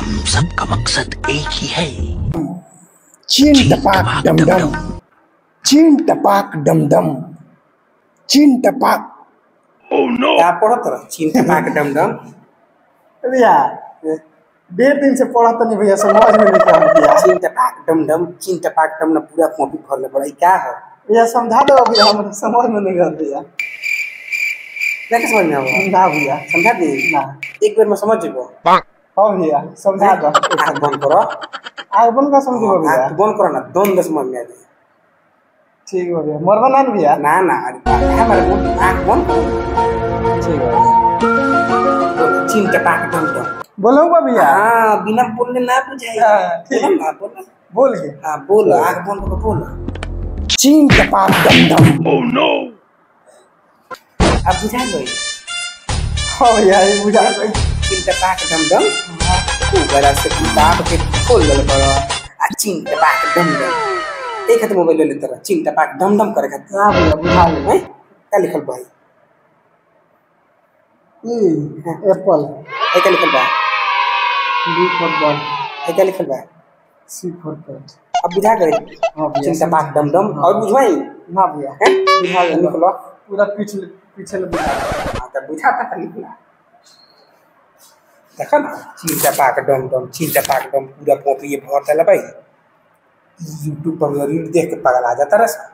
हम सबका मकसद एक ही है। चीन टपाक डम डम, चीन टपाक डम डम, चीन टपाक। क्या पढ़त रह चीन टपाक डम डम? भैया 1.5 दिन से पढ़त नहीं भैया, समझ में नहीं आ रहा। चीन टपाक डम डम, चीन टपाक डम ना पूरा कॉपी भरले पड़ा क्या है? भैया समझा दो भैया, हम समझ में नहीं आ भैया। क्या समझ में आवा? ना भैया समझा दी ना, एक बार में समझ जेबो। हाँ भैया समझा दो। आँख बंद करो, आगे बन का समझो भैया। आँख बंद करो ना, दोन दस समझ में आ जाए। ठीक है भैया, मरवा ना भैया। ना ना हमारे आँख बंद करो। ठीक है भैया, चीन टपाक डम डम बोलो भैया। हाँ बिना बोलने ना बुझाई। ठीक। बोलो ना बोलो। बोल के हाँ बोलो, आँख बंद करो बोलो। चीन टपाक डम डम। अब बुझा गई हाँ भैया ये बुझा गई। चीन टपाक डम डम ऊपर से किताब के खोल ले बड़ा आ चीन टपाक डम डम एक हाथ मोबाइल ले लेते रह चीन टपाक डम डम करे खातिर। हाँ भैया बुझा गई। हैं क्या लिखल भाई? एप्पल, है क्या लिखल बा? बी फॉर बॉल, है क्या लिखल बा? सी फॉर कैट। अब बुझा गई हाँ भैया चीन टपाक डम डम। और बुझवाई ना भैया हैं बुझा गई। निकलो। पूरा पीछे पीछे बुझा। हाँ तो बुझाता था निकला। देखा ना चीन टपाक डम डम, चीन टपाक डम पूरा कॉपी ये भर देला भाई। यूट्यूब पर रील देख के पागल आ जाता रहा।